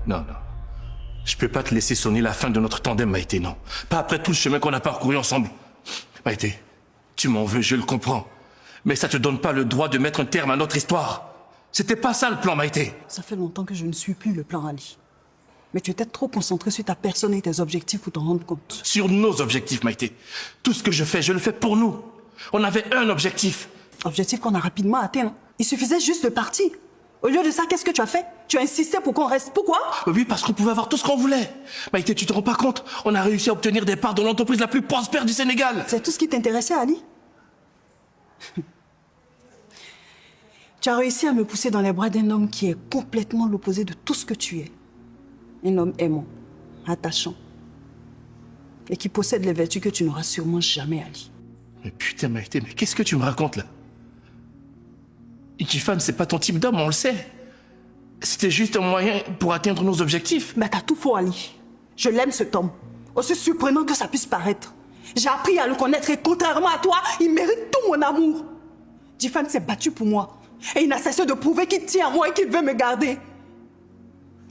Non, non. Je peux pas te laisser sonner la fin de notre tandem, Maïté, non. Pas après tout le chemin qu'on a parcouru ensemble. Maïté, tu m'en veux, je le comprends. Mais ça te donne pas le droit de mettre un terme à notre histoire. C'était pas ça le plan, Maïté. Ça fait longtemps que je ne suis plus le plan Ali. Mais tu étais trop concentré sur ta personne et tes objectifs pour t'en rendre compte. Sur nos objectifs, Maïté. Tout ce que je fais, je le fais pour nous. On avait un objectif. Objectif qu'on a rapidement atteint. Il suffisait juste de partir. Au lieu de ça, qu'est-ce que tu as fait? Tu as insisté pour qu'on reste. Pourquoi? Oui, parce qu'on pouvait avoir tout ce qu'on voulait. Maïté, tu te rends pas compte? On a réussi à obtenir des parts dans l'entreprise la plus prospère du Sénégal. C'est tout ce qui t'intéressait, Ali? Tu as réussi à me pousser dans les bras d'un homme qui est complètement l'opposé de tout ce que tu es. Un homme aimant, attachant. Et qui possède les vertus que tu n'auras sûrement jamais, Ali. Mais putain, Maïté, mais qu'est-ce que tu me racontes, là? Ikifan, c'est pas ton type d'homme, on le sait. C'était juste un moyen pour atteindre nos objectifs. Mais t'as tout faux, Ali. Je l'aime, cet homme. Aussi surprenant que ça puisse paraître. J'ai appris à le connaître et contrairement à toi, il mérite tout mon amour. Jifan s'est battu pour moi. Et il n'a cessé de prouver qu'il tient à moi et qu'il veut me garder.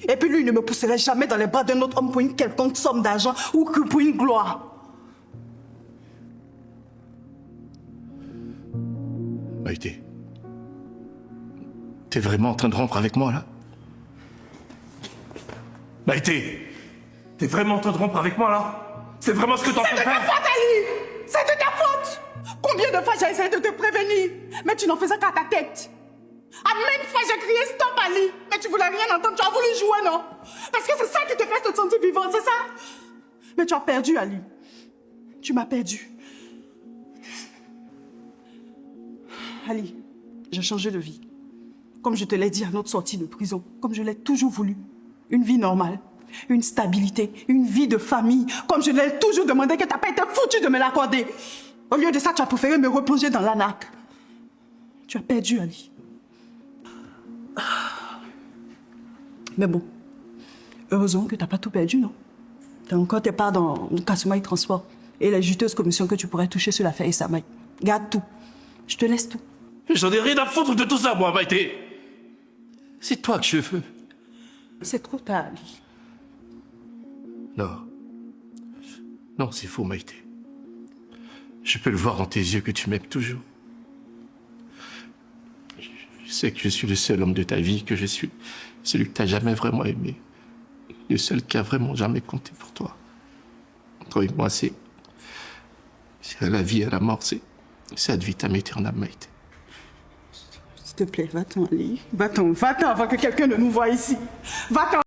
Et puis lui, il ne me pousserait jamais dans les bras d'un autre homme pour une quelconque somme d'argent ou que pour une gloire. Maïté, t'es vraiment en train de rompre avec moi, là? Maïté, t'es vraiment en train de rompre avec moi, là? C'est vraiment ce que t'es en train de faire? C'est de ta faute, Ali! C'est de ta faute! Combien de fois j'ai essayé de te prévenir, mais tu n'en faisais qu'à ta tête. À maintes fois j'ai crié stop, Ali, mais tu voulais rien entendre, tu as voulu jouer, non? Parce que c'est ça qui te fait te sentir vivant, c'est ça? Mais tu as perdu, Ali. Tu m'as perdu. Ali, j'ai changé de vie. Comme je te l'ai dit à notre sortie de prison, comme je l'ai toujours voulu. Une vie normale, une stabilité, une vie de famille, comme je l'ai toujours demandé, que tu n'as pas été foutu de me l'accorder. Au lieu de ça, tu as préféré me replonger dans l'anaque. Tu as perdu, Ali. Mais bon, heureusement que tu n'as pas tout perdu, non? Tu as encore tes parts dans le Kasumai Transport et les juteuses commissions que tu pourrais toucher sur l'affaire Essamay. Garde tout. Je te laisse tout. J'en ai rien à foutre de tout ça, moi, Maïté. C'est toi que je veux. C'est trop tard, Ali. Non. Non, c'est faux, Maïté. Je peux le voir dans tes yeux que tu m'aimes toujours. Je sais que je suis le seul homme de ta vie, que je suis celui que tu n'as jamais vraiment aimé. Le seul qui a vraiment jamais compté pour toi. Toi et moi, c'est à la vie et à la mort, c'est ad vitam aeternam, Maïté. S'il te plaît, va-t'en, Ali. Va-t'en avant que quelqu'un ne nous voie ici. Va-t'en.